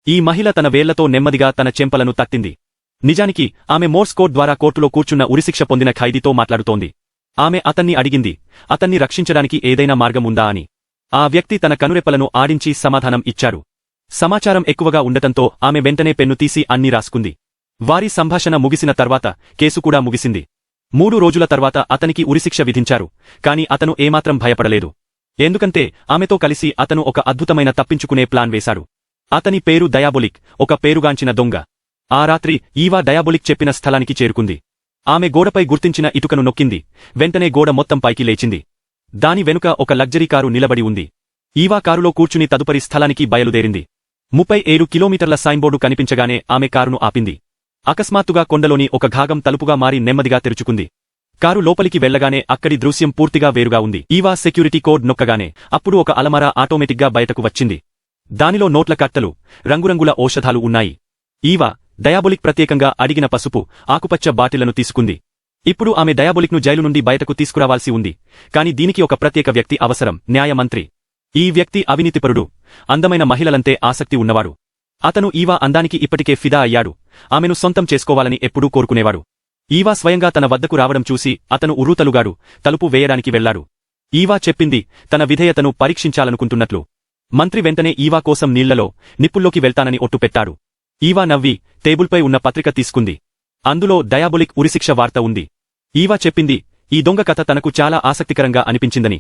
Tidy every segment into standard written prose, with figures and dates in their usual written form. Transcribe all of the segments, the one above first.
ఈ మహిళ తన వేళ్లతో నెమ్మదిగా తన చెంపలను తట్టింది. నిజానికి ఆమె మోర్స్ కోడ్ ద్వారా కోర్టులో కూర్చున్న ఉరిశిక్ష పొందిన ఖైదీతో మాట్లాడుతోంది. ఆమె అతన్ని అడిగింది, అతన్ని రక్షించడానికి ఏదైనా మార్గం ఉందా అని. ఆ వ్యక్తి తన కనురెప్పలను ఆడించి సమాధానం ఇచ్చాడు. సమాచారం ఎక్కువగా ఉండటంతో ఆమె వెంటనే పెన్ను తీసి అన్నీ రాసుకుంది. వారి సంభాషణ ముగిసిన తర్వాత కేసు కూడా ముగిసింది. 3 రోజుల తర్వాత అతనికి ఉరిశిక్ష విధించారు. కాని అతను ఏమాత్రం భయపడలేదు. ఎందుకంటే ఆమెతో కలిసి అతను ఒక అద్భుతమైన తప్పించుకునే ప్లాన్ వేశాడు. అతని పేరు డయాబొలిక్, ఒక పేరుగాంచిన దొంగ. ఆ రాత్రి ఈవా డయాబొలిక్ చెప్పిన స్థలానికి చేరుకుంది. ఆమె గోడపై గుర్తించిన ఇటుకను నొక్కింది. వెంటనే గోడ మొత్తం పైకి లేచింది. దాని వెనుక ఒక లగ్జరీ కారు నిలబడి ఉంది. ఈవా కారులో కూర్చుని తదుపరి స్థలానికి బయలుదేరింది. 37 కిలోమీటర్ల సైన్బోర్డు కనిపించగానే ఆమె కారును ఆపింది. అకస్మాత్తుగా కొండలోని ఒక భాగం తలుపుగా మారి నెమ్మదిగా తెరుచుకుంది. కారు లోపలికి వెళ్లగానే అక్కడి దృశ్యం పూర్తిగా వేరుగా ఉంది. ఈవా సెక్యూరిటీ కోడ్ నొక్కగానే అప్పుడు ఒక అలమారా ఆటోమేటిక్గా బయటకు వచ్చింది. దానిలో నోట్ల కట్టలు, రంగురంగుల ఔషధాలు ఉన్నాయి. ఈవా డయాబొలిక్ ప్రత్యేకంగా అడిగిన పసుపు, ఆకుపచ్చ బాటిళ్లను తీసుకుంది. ఇప్పుడు ఆమె డయాబొలిక్ను జైలు నుండి బయటకు తీసుకురావాల్సి ఉంది. కాని దీనికి ఒక ప్రత్యేక వ్యక్తి అవసరం, న్యాయమంత్రి. ఈ వ్యక్తి అవినీతిపరుడు, అందమైన మహిళలంతే ఆసక్తి ఉన్నవాడు. అతను ఈవా అందానికి ఇప్పటికే ఫిదా అయ్యాడు. ఆమెను సొంతం చేసుకోవాలని ఎప్పుడూ కోరుకునేవాడు. ఈవా స్వయంగా తన వద్దకు రావడం చూసి అతను ఉర్రూతలుగాడు. తలుపు వేయడానికి వెళ్లాడు. ఈవా చెప్పింది తన విధేయతను పరీక్షించాలనుకుంటున్నట్లు. మంత్రి వెంటనే ఈవా కోసం నీళ్లలో, నిప్పుల్లోకి వెళ్తానని ఒట్టుపెట్టాడు. ఈవా నవ్వి టేబుల్పై ఉన్న పత్రిక తీసుకుంది. అందులో డయాబొలిక్ ఉరిశిక్ష వార్త ఉంది. ఈవా చెప్పింది ఈ దొంగ కథ తనకు చాలా ఆసక్తికరంగా అనిపించిందని,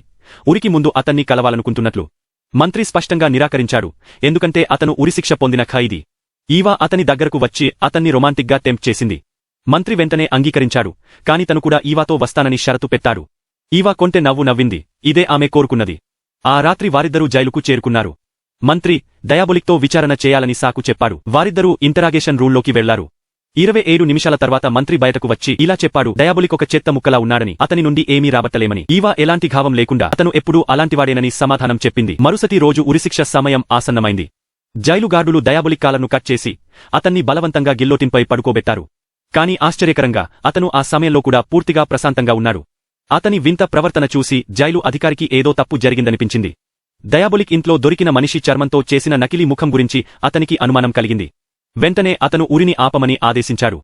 ఉరికి ముందు అతన్ని కలవాలనుకుంటున్నట్లు. మంత్రి స్పష్టంగా నిరాకరించాడు, ఎందుకంటే అతను ఉరిశిక్ష పొందిన ఖైదీ. ఈవా అతని దగ్గరకు వచ్చి అతన్ని రొమాంటిక్గా టెంప్ట్ చేసింది. మంత్రి వెంటనే అంగీకరించాడు. కాని తను కూడా ఈవాతో వస్తానని షరతు పెట్టాడు. ఈవా కొంటె నవ్వు నవ్వింది. ఇదే ఆమె కోరుకున్నది. ఆ రాత్రి వారిద్దరూ జైలుకు చేరుకున్నారు. మంత్రి డయాబొలిక్తో విచారణ చేయాలని సాకు చెప్పాడు. వారిద్దరూ ఇంటరాగేషన్ రూంలోకి వెళ్లారు. 27 నిమిషాల తర్వాత మంత్రి బయటకు వచ్చి ఇలా చెప్పాడు, డయాబొలిక్ ఒక చెత్త ముక్కలా ఉన్నాడని, అతని నుండి ఏమీ రాబట్టలేమని. ఈవా ఎలాంటి భావం లేకుండా అతను ఎప్పుడూ అలాంటివాడేనని సమాధానం చెప్పింది. మరుసటి రోజు ఉరిశిక్ష సమయం ఆసన్నమైంది. జైలు గార్డులు డయాబొలిక్ కాలర్ను కట్ చేసి అతన్ని బలవంతంగా గిల్లోటిన్పై పడుకోబెట్టారు. కాని ఆశ్చర్యకరంగా అతను ఆ సమయంలో కూడా పూర్తిగా ప్రశాంతంగా ఉన్నాడు. అతని వింత ప్రవర్తన చూసి జైలు అధికారికి ఏదో తప్పు జరిగిందనిపించింది. డయాబొలిక్ ఇంట్లో దొరికిన మనిషి చర్మంతో చేసిన నకిలీ ముఖం గురించి అతనికి అనుమానం కలిగింది. వెంటనే అతను ఉరిని ఆపమని ఆదేశించాడు.